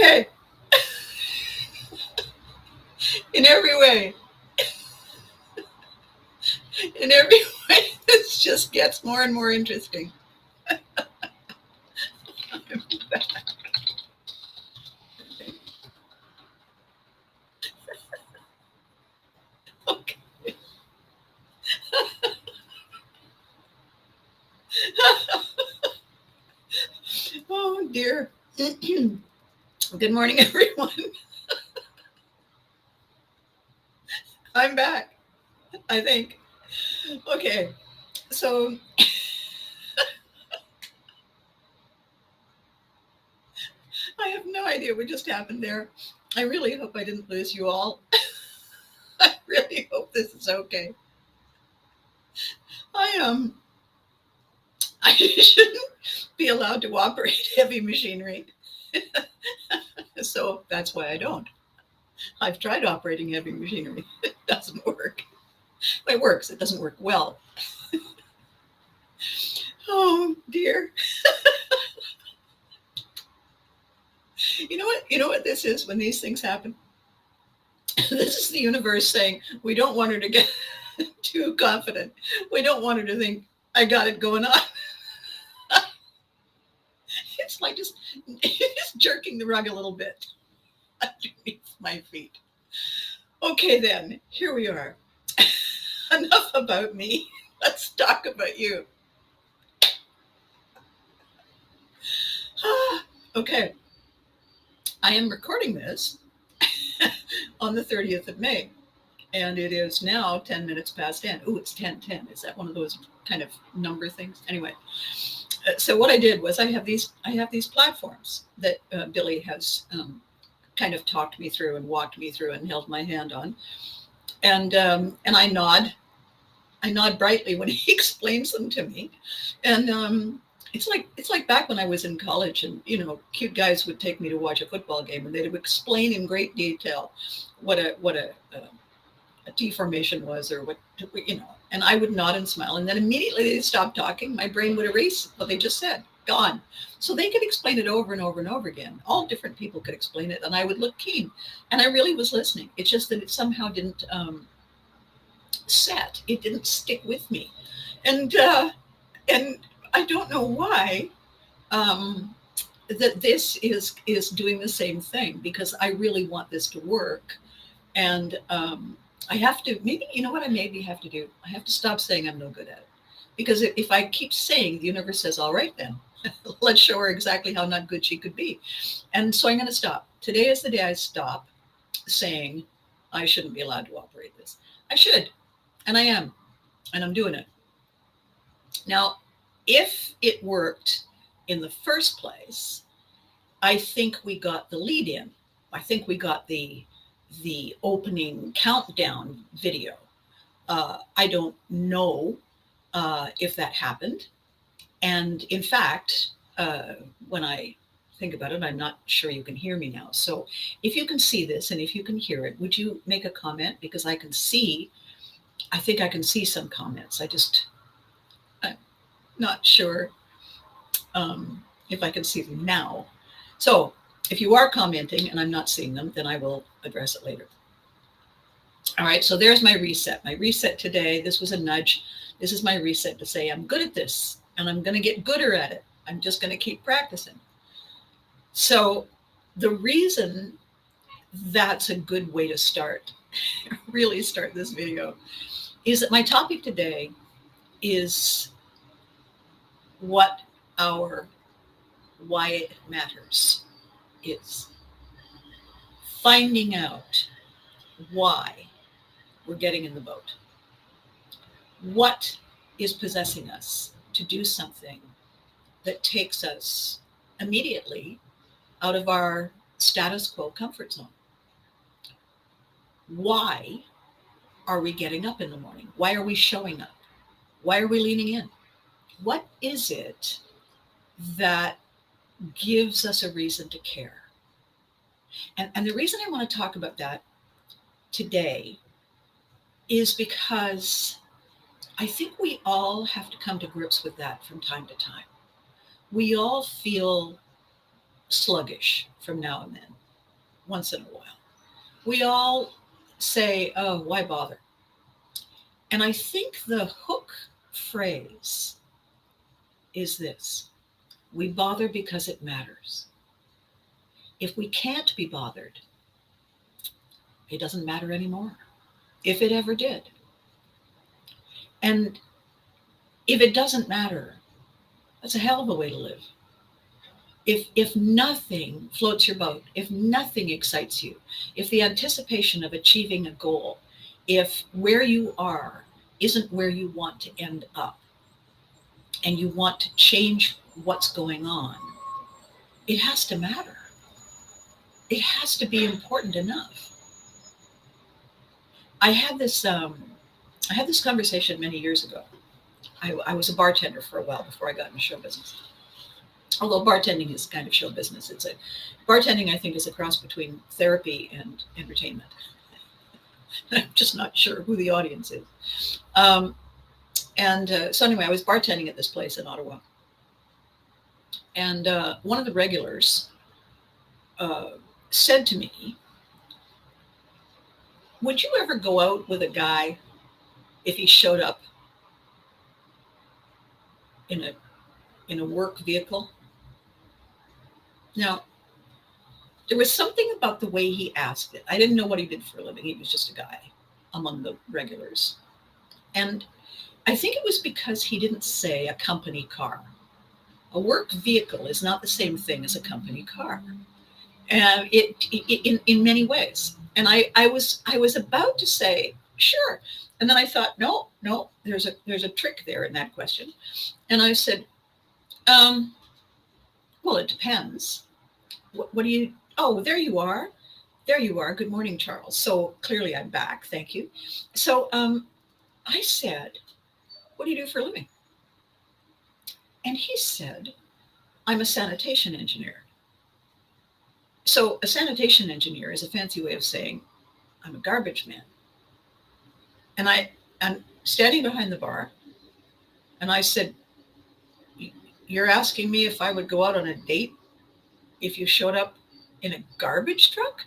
Okay, in every way, in every way, this just gets more and more interesting. Okay. Oh dear. Good morning, everyone. I'm back, I think. Okay, so I have no idea what just happened there. I really hope I didn't lose you all. I really hope this is okay. I I shouldn't be allowed to operate heavy machinery, so that's why I don't. I've tried operating heavy machinery. It doesn't work. It works. It doesn't work well. Oh dear. You know what? You know what this is when these things happen? This is the universe saying we don't want her to get too confident. We don't want her to think I got it going on. It's like just jerking the rug a little bit underneath my feet. Okay, then here we are. Enough about me. Let's talk about you. Okay, I am recording this on the 30th of May, and it is now 10 minutes past 10. Ooh, it's 10:10. Is that one of those kind of number things? Anyway, so what I did was I have these platforms that Billy has kind of talked me through and walked me through and held my hand on, and I nod brightly when he explains them to me, and it's like back when I was in college, and cute guys would take me to watch a football game, and they would explain in great detail what a deformation was, or and I would nod and smile, and then immediately they'd stop talking. My brain would erase what they just said, gone. So they could explain it over and over and over again. All different people could explain it, and I would look keen, and I really was listening. It's just that it somehow didn't set. It didn't stick with me, and I don't know why. Um, that this is doing the same thing, because I really want this to work, and I have to, maybe, you know what I maybe have to do? I have to stop saying I'm no good at it. Because if I keep saying, the universe says, all right, then, let's show her exactly how not good she could be. And so I'm going to stop. Today is the day I stop saying I shouldn't be allowed to operate this. I should. And I am. And I'm doing it. Now, if it worked in the first place, I think we got the lead in. I think we got the opening countdown video. I don't know if that happened. And in fact, when I think about it, I'm not sure you can hear me now. So if you can see this and if you can hear it, would you make a comment? Because I think I can see some comments. I'm not sure if I can see them now. So if you are commenting and I'm not seeing them, then I will address it later. All right, so there's my reset. My reset today, this was a nudge. This is my reset to say I'm good at this and I'm going to get gooder at it. I'm just going to keep practicing. So the reason that's a good way to start, really start this video, is that my topic today is what our why it matters is. Finding out why we're getting in the boat. What is possessing us to do something that takes us immediately out of our status quo comfort zone? Why are we getting up in the morning? Why are we showing up? Why are we leaning in? What is it that gives us a reason to care? And the reason I want to talk about that today is because I think we all have to come to grips with that from time to time. We all feel sluggish from now and then, once in a while. We all say, oh, why bother? And I think the hook phrase is this: we bother because it matters. If we can't be bothered, it doesn't matter anymore, if it ever did. And if it doesn't matter, that's a hell of a way to live. If nothing floats your boat, if nothing excites you, if the anticipation of achieving a goal, if where you are isn't where you want to end up, and you want to change what's going on, it has to matter. It has to be important enough. I had this conversation many years ago. I was a bartender for a while before I got into show business. Although bartending is kind of show business, bartending, I think, is a cross between therapy and entertainment. I'm just not sure who the audience is. So anyway, I was bartending at this place in Ottawa, and one of the regulars said to me, "Would you ever go out with a guy if he showed up in a work vehicle?" Now, there was something about the way he asked it. I didn't know what he did for a living. He was just a guy among the regulars. And I think it was because he didn't say a company car. A work vehicle is not the same thing as a company car. And in many ways. And I was about to say, sure. And then I thought, no, there's a trick there in that question. And I said, well, it depends. What do you, oh, there you are. There you are. Good morning, Charles. So clearly I'm back. Thank you. So I said, what do you do for a living? And he said, I'm a sanitation engineer. So a sanitation engineer is a fancy way of saying, I'm a garbage man. And I'm standing behind the bar, and I said, you're asking me if I would go out on a date if you showed up in a garbage truck?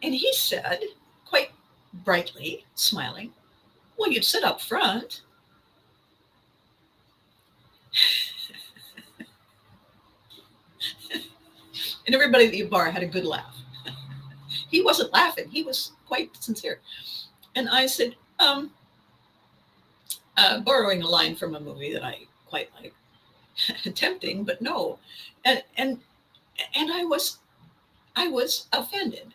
And he said, quite brightly, smiling, well, you'd sit up front. And everybody at the bar had a good laugh. He wasn't laughing. He was quite sincere. And I said, borrowing a line from a movie that I quite like, tempting, but no. And I was offended.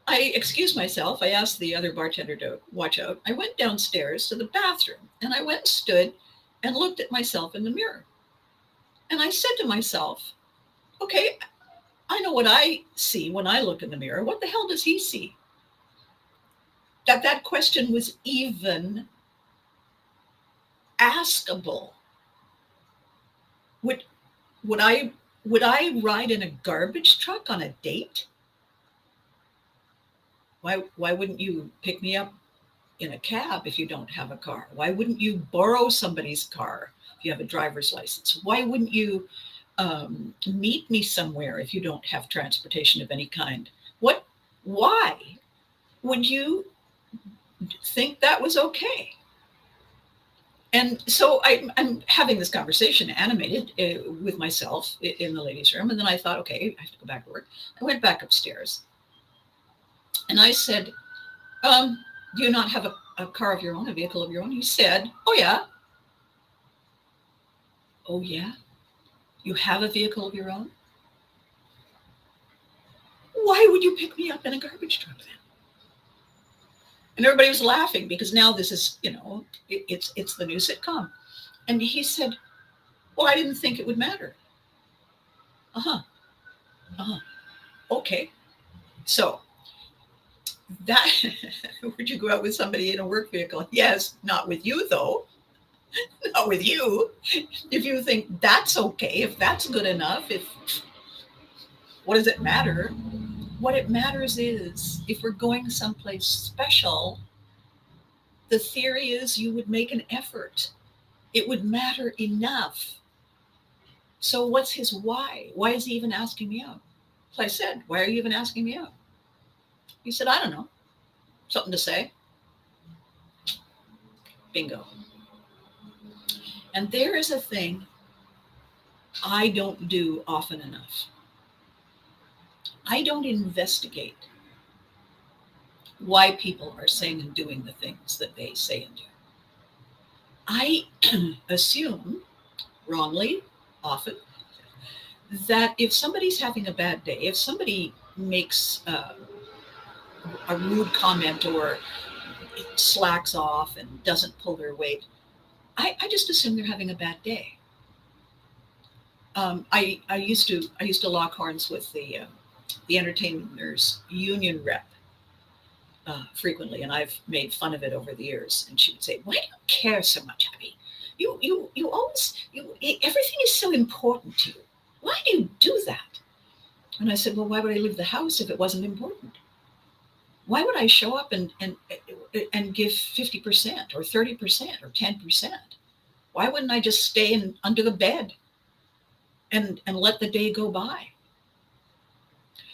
I excused myself. I asked the other bartender to watch out. I went downstairs to the bathroom, and I went and stood and looked at myself in the mirror. And I said to myself, okay, I know what I see when I look in the mirror. What the hell does he see? That question was even askable. Would I ride in a garbage truck on a date? Why wouldn't you pick me up in a cab if you don't have a car? Why wouldn't you borrow somebody's car if you have a driver's license? Why wouldn't you meet me somewhere if you don't have transportation of any kind? Why would you think that was okay? And so I'm having this conversation animated with myself in the ladies' room. And then I thought, okay, I have to go back to work. I went back upstairs and I said, do you not have a car of your own, a vehicle of your own? He said, oh, yeah. Oh, yeah? You have a vehicle of your own? Why would you pick me up in a garbage truck then? And everybody was laughing because now this is, it's the new sitcom. And he said, well, I didn't think it would matter. Okay. So that, would you go out with somebody in a work vehicle? Yes, not with you though. Not with you. If you think that's okay, if that's good enough, what does it matter? What it matters is if we're going someplace special, the theory is you would make an effort. It would matter enough So what's his why? Why is he even asking me out? So I said, why are you even asking me out? He said, I don't know. Something to say. Bingo. And there is a thing I don't do often enough. I don't investigate why people are saying and doing the things that they say and do. I assume, wrongly, often, that if somebody's having a bad day, if somebody makes a rude comment or slacks off and doesn't pull their weight, I just assume they're having a bad day. I used to lock horns with the entertainers union rep frequently, and I've made fun of it over the years. And she would say, "Why do you care so much, Abby? You always everything is so important to you. Why do you do that?" And I said, "Well, why would I leave the house if it wasn't important? Why would I show up and give 50% or 30% or 10%? Why wouldn't I just stay under the bed and let the day go by?"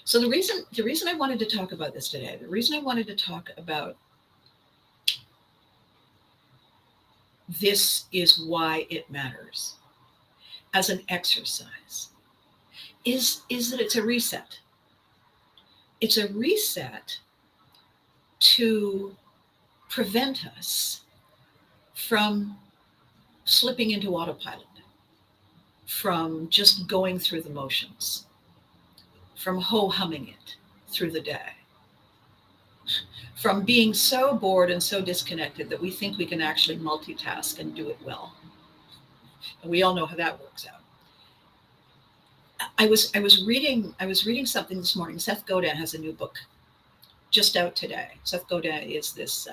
So the reason I wanted to talk about this today, the reason I wanted to talk about this is why it matters as an exercise is that it's a reset. It's a reset to prevent us from slipping into autopilot, from just going through the motions, from ho-humming it through the day, from being so bored and so disconnected that we think we can actually multitask and do it well. And we all know how that works out. I was reading something this morning. Seth Godin has a new book just out today. Seth Godin is this.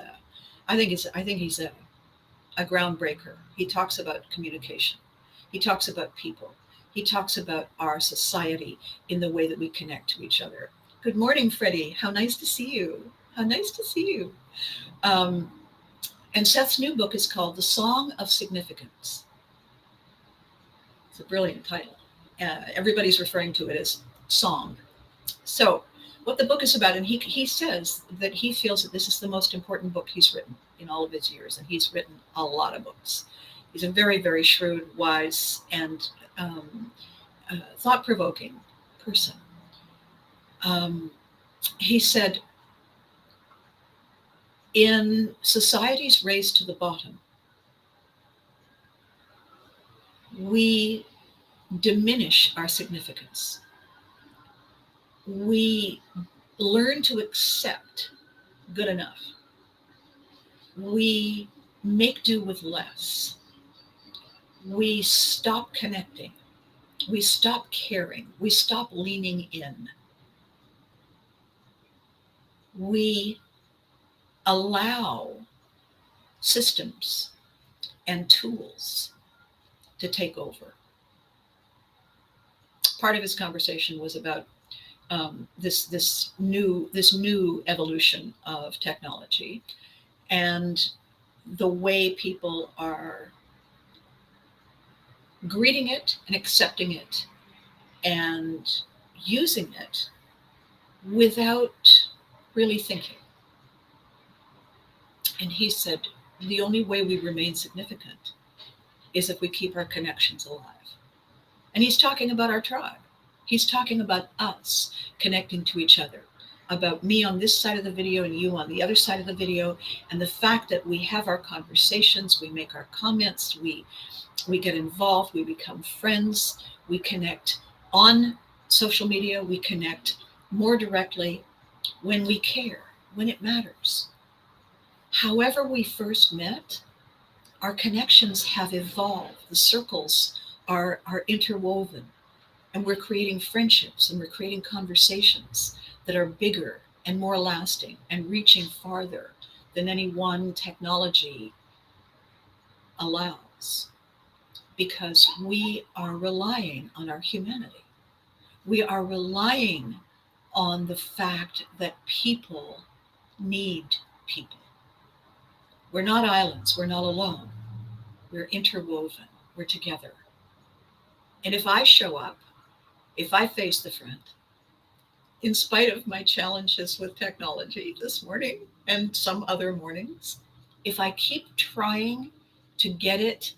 I think he's a groundbreaker. He talks about communication. He talks about people. He talks about our society in the way that we connect to each other. Good morning, Freddie. How nice to see you. How nice to see you. And Seth's new book is called The Song of Significance. It's a brilliant title. Everybody's referring to it as song. So what the book is about, and he says that he feels that this is the most important book he's written in all of his years, and he's written a lot of books. He's a very, very shrewd, wise, and thought-provoking person. He said, in society's race to the bottom, we diminish our significance. We learn to accept good enough. We make do with less. We stop connecting. We stop caring. We stop leaning in. We allow systems and tools to take over. Part of his conversation was about this new evolution of technology and the way people are greeting it and accepting it and using it without really thinking. And he said, the only way we remain significant is if we keep our connections alive. And he's talking about our tribe. He's talking about us connecting to each other, about me on this side of the video and you on the other side of the video, and the fact that we have our conversations, we make our comments, we get involved, we become friends, we connect on social media, we connect more directly when we care, when it matters. However we first met, our connections have evolved. The circles are interwoven, and we're creating friendships and we're creating conversations that are bigger and more lasting and reaching farther than any one technology allows, because we are relying on our humanity. We are relying on the fact that people need people. We're not islands. We're not alone. We're interwoven. We're together. And if I show up, if I face the front, in spite of my challenges with technology this morning and some other mornings, if I keep trying to get it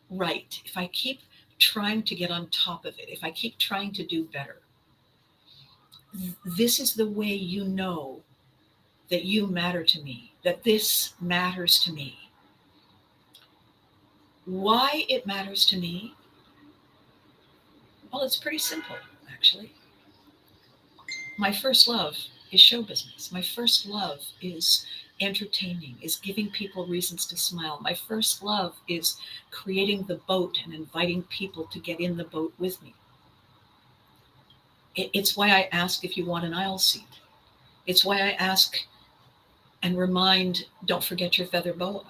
right, if I keep trying to get on top of it, if I keep trying to do better, this is the way you know that you matter to me, that this matters to me. Why it matters to me? Well, it's pretty simple, actually. My first love is show business. My first love is entertaining, is giving people reasons to smile. My first love is creating the boat and inviting people to get in the boat with me. It's why I ask if you want an aisle seat. It's why I ask and remind, don't forget your feather boa.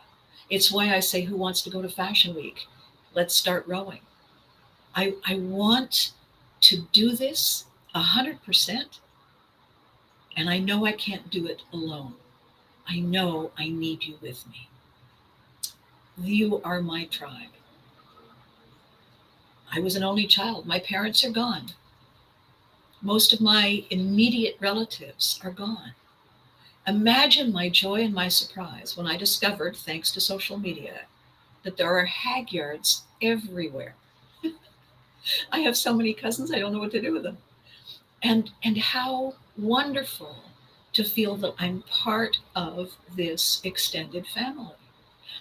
It's why I say, who wants to go to Fashion Week? Let's start rowing. I want to do this 100%, and I know I can't do it alone. I know I need you with me. You are my tribe. I was an only child. My parents are gone. Most of my immediate relatives are gone. Imagine my joy and my surprise when I discovered, thanks to social media, that there are Hagyards everywhere. I have so many cousins, I don't know what to do with them. And how wonderful to feel that I'm part of this extended family.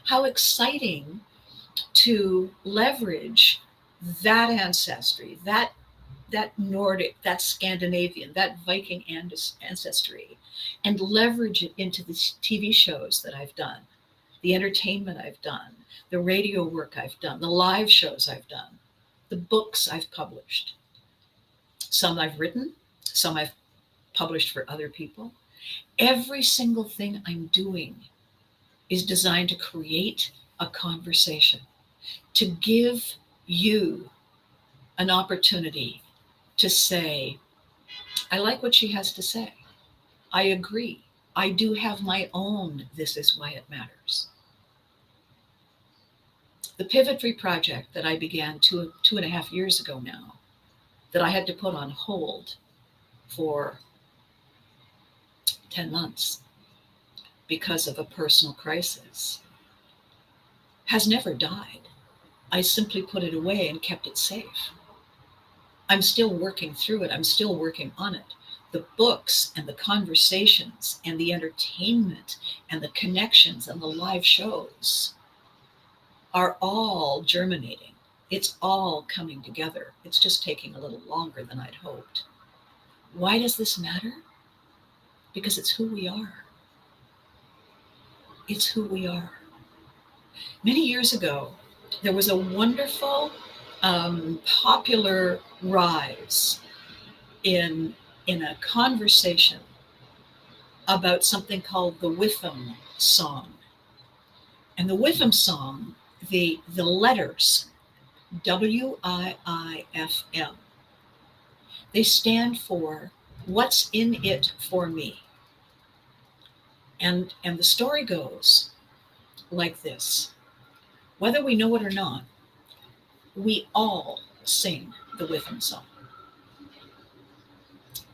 How exciting to leverage that ancestry, that Nordic, that Scandinavian, that Viking ancestry, and leverage it into the TV shows that I've done, the entertainment I've done, the radio work I've done, the live shows I've done, the books I've published. Some I've written, some I've published for other people. Every single thing I'm doing is designed to create a conversation, to give you an opportunity to say, I like what she has to say. I agree. I do have my own, this is why it matters. The Pivotry project that I began two and a half years ago now, that I had to put on hold for 10 months because of a personal crisis, has never died. I simply put it away and kept it safe. I'm still working through it. I'm still working on it. The books and the conversations and the entertainment and the connections and the live shows are all germinating. It's all coming together. It's just taking a little longer than I'd hoped. Why does this matter? Because it's who we are. It's who we are. Many years ago, there was a wonderful, popular rise in a conversation about something called the Witham song. And the Witham song, the letters, WIIFM, they stand for what's in it for me. And the story goes like this. Whether we know it or not, we all sing the Witham song.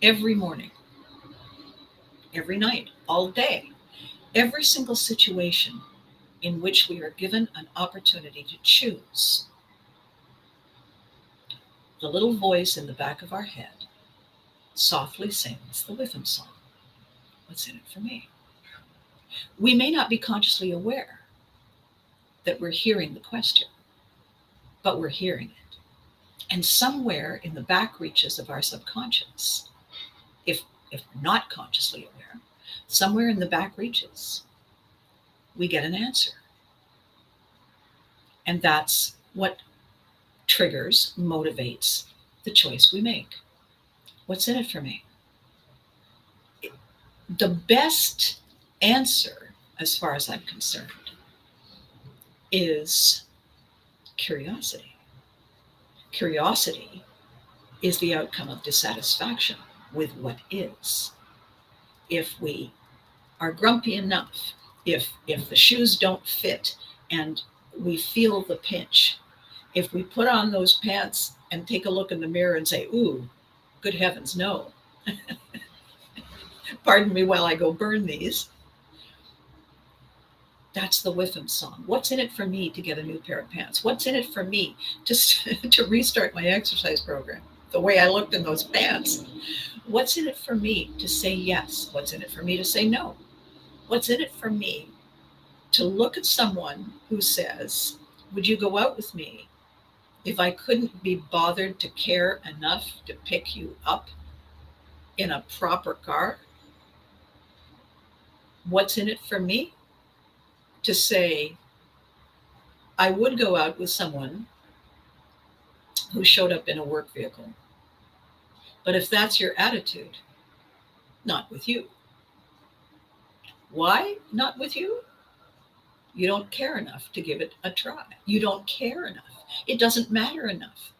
Every morning, every night, all day, every single situation in which we are given an opportunity to choose. The little voice in the back of our head softly sings the Witham song. What's in it for me? We may not be consciously aware that we're hearing the question, but we're hearing it. And somewhere in the back reaches of our subconscious, if we're not consciously aware, somewhere in the back reaches, we get an answer. And that's what triggers, motivates the choice we make. What's in it for me? The best answer, as far as I'm concerned, is curiosity. Curiosity is the outcome of dissatisfaction with what is. If we are grumpy enough, if the shoes don't fit and we feel the pinch, If we put on those pants and take a look in the mirror and say, ooh, good heavens, no, pardon me while I go burn these. That's the Whiffam song. What's in it for me to get a new pair of pants? What's in it for me to restart my exercise program? The way I looked in those pants. What's in it for me to say yes? What's in it for me to say no? What's in it for me to look at someone who says, would you go out with me if I couldn't be bothered to care enough to pick you up in a proper car? What's in it for me to say, I would go out with someone who showed up in a work vehicle. But if that's your attitude, not with you. Why not with you? You don't care enough to give it a try. You don't care enough. It doesn't matter enough.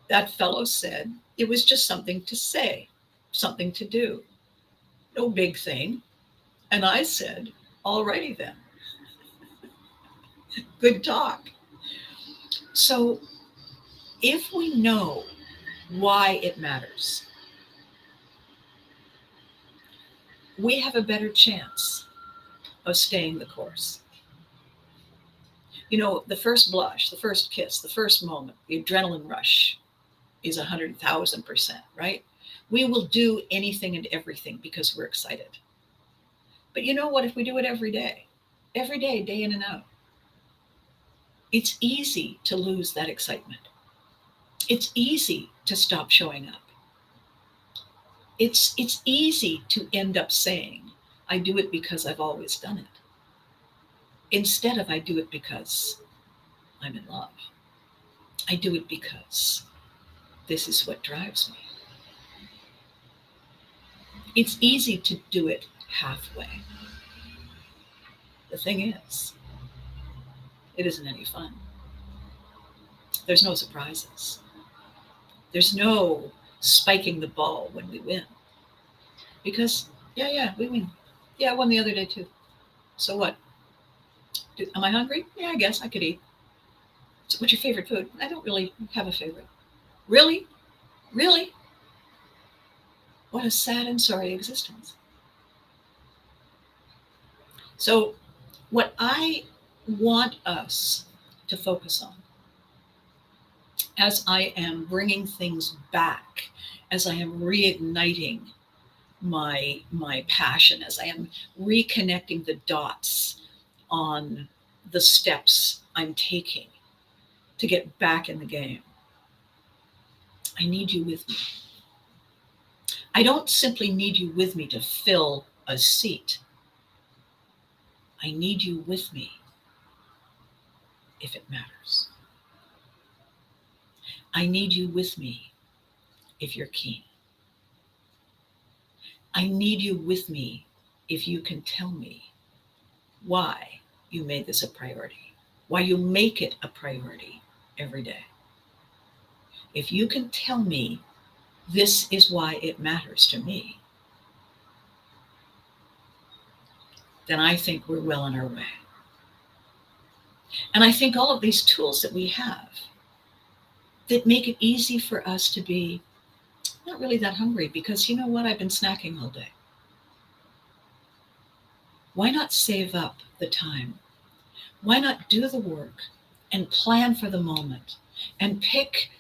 That fellow said it was just something to say, something to do. No big thing. And I said, alrighty then. Good talk. So if we know why it matters, we have a better chance of staying the course. You know, the first blush, the first kiss, the first moment, the adrenaline rush is 100,000%, right? We will do anything and everything because we're excited. But you know what? If we do it every day, day in and out, it's easy to lose that excitement. It's easy to stop showing up. It's easy to end up saying, I do it because I've always done it, instead of I do it because I'm in love. I do it because this is what drives me. It's easy to do it halfway. The thing is, it isn't any fun. There's no surprises. There's no spiking the ball when we win. Because, yeah, we win. Yeah, I won the other day too. So what? Am I hungry? Yeah, I guess I could eat. So what's your favorite food? I don't really have a favorite. Really? Really? What a sad and sorry existence. So, what I want us to focus on as I am bringing things back, as I am reigniting my passion, as I am reconnecting the dots on the steps I'm taking to get back in the game, I need you with me. I don't simply need you with me to fill a seat. I need you with me if it matters. I need you with me if you're keen. I need you with me if you can tell me why you made this a priority, why you make it a priority every day. If you can tell me this is why it matters to me, then I think we're well on our way. And I think all of these tools that we have that make it easy for us to be not really that hungry, because you know what? I've been snacking all day. Why not save up the time? Why not do the work and plan for the moment and pick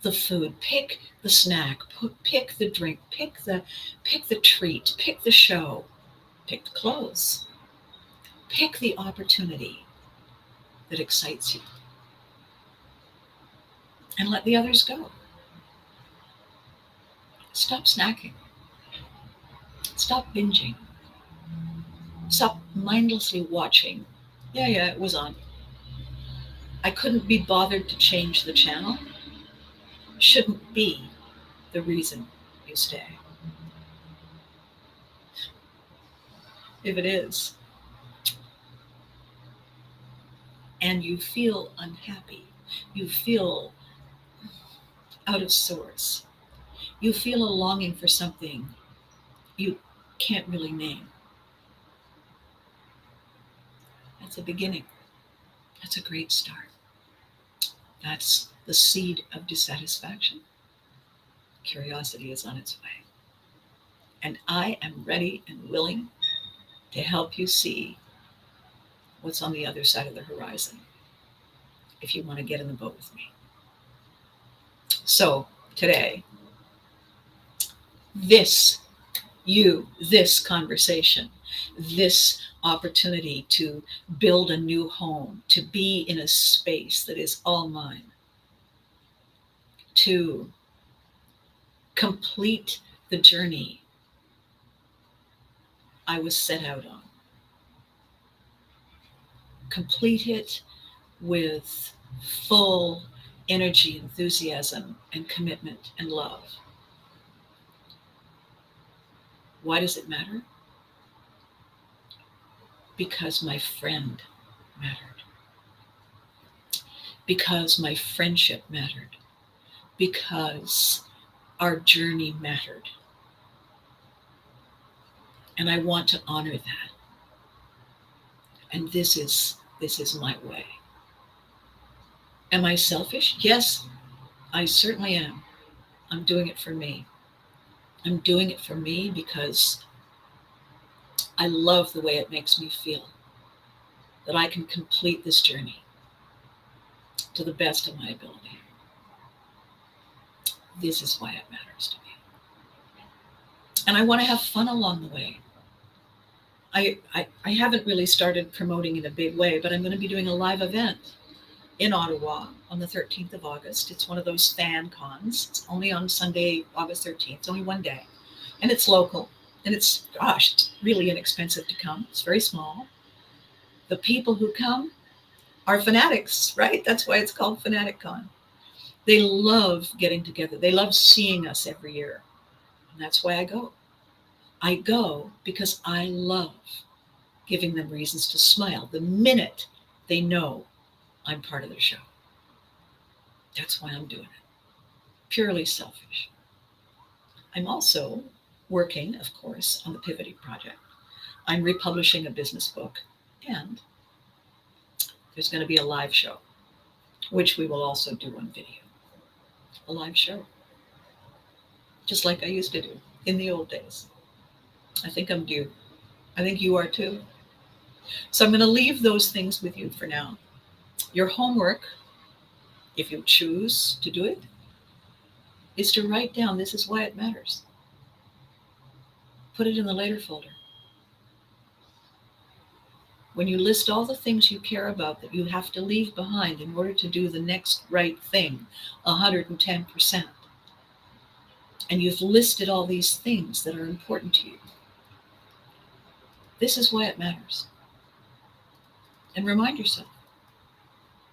the food, pick the snack, pick the drink, pick the treat, pick the show, pick the clothes, pick the opportunity that excites you, and let the others go. Stop snacking. Stop binging. Stop mindlessly watching. Yeah, it was on. I couldn't be bothered to change the channel. Shouldn't be the reason you stay. If it is, and you feel unhappy, you feel out of sorts, you feel a longing for something you can't really name, that's a beginning. That's a great start. That's the seed of dissatisfaction. Curiosity is on its way. And I am ready and willing to help you see what's on the other side of the horizon if you want to get in the boat with me. So today, this this conversation, this opportunity to build a new home, to be in a space that is all mine, to complete the journey I was set out on. Complete it with full energy, enthusiasm, and commitment and love. Why does it matter? Because my friend mattered. Because my friendship mattered. Because our journey mattered. And I want to honor that. And this is my way. Am I selfish? Yes, I certainly am. I'm doing it for me. I'm doing it for me because I love the way it makes me feel that I can complete this journey to the best of my ability. This is why it matters to me. And I want to have fun along the way. I haven't really started promoting in a big way, but I'm going to be doing a live event in Ottawa on the 13th of August. It's one of those fan cons. It's only on Sunday, August 13th. It's only one day. And it's local. And it's really inexpensive to come. It's very small. The people who come are fanatics, right? That's why it's called Fanatic Con. They love getting together. They love seeing us every year. And that's why I go. I go because I love giving them reasons to smile the minute they know I'm part of their show. That's why I'm doing it. Purely selfish. I'm also working, of course, on the Pivoting Project. I'm republishing a business book, and there's going to be a live show, which we will also do on video. A live show. Just like I used to do in the old days. I think I'm due. I think you are too. So I'm going to leave those things with you for now. Your homework, if you choose to do it, is to write down, this is why it matters. Put it in the later folder. When you list all the things you care about that you have to leave behind in order to do the next right thing, 110%, and you've listed all these things that are important to you, this is why it matters. And remind yourself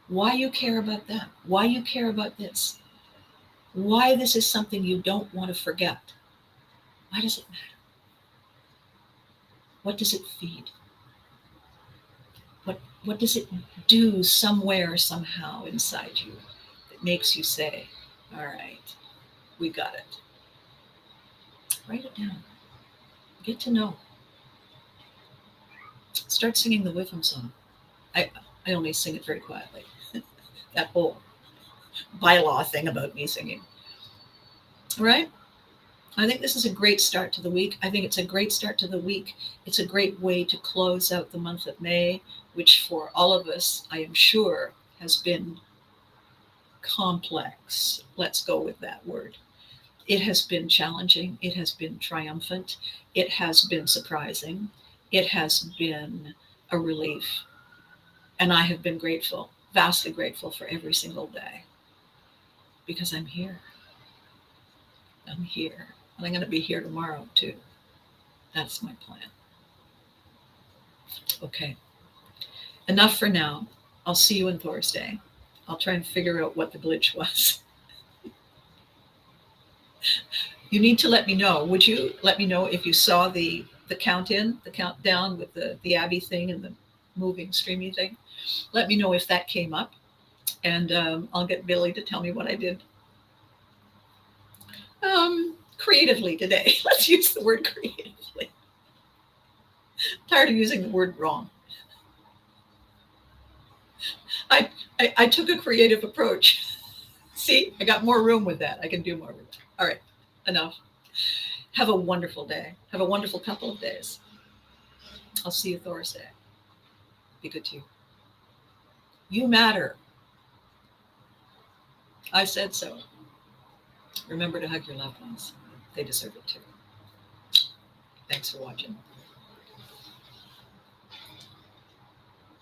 why you care about that, why you care about this, why this is something you don't want to forget. Why does it matter? What does it feed? What does it do somewhere, somehow inside you that makes you say, all right, we got it. Write it down. Get to know. Start singing the Whiffum song. I only sing it very quietly. That whole bylaw thing about me singing. All right? I think this is a great start to the week. I think it's a great start to the week. It's a great way to close out the month of May, which for all of us, I am sure, has been complex. Let's go with that word. It has been challenging. It has been triumphant. It has been surprising. It has been a relief. And I have been grateful, vastly grateful for every single day because I'm here. I'm here. And I'm going to be here tomorrow too. That's my plan. Okay. Enough for now. I'll see you on Thursday. I'll try and figure out what the glitch was. You need to let me know. Would you let me know if you saw the countdown with the Abby thing and the moving streamy thing? Let me know if that came up, and I'll get Billy to tell me what I did creatively today. Let's use the word creatively. Tired of using the word wrong. I took a creative approach. See, I got more room with that. I can do more with that. All right, enough. Have a wonderful day. Have a wonderful couple of days. I'll see you Thursday. Be good to you. You matter. I said so. Remember to hug your loved ones. They deserve it too. Thanks for watching.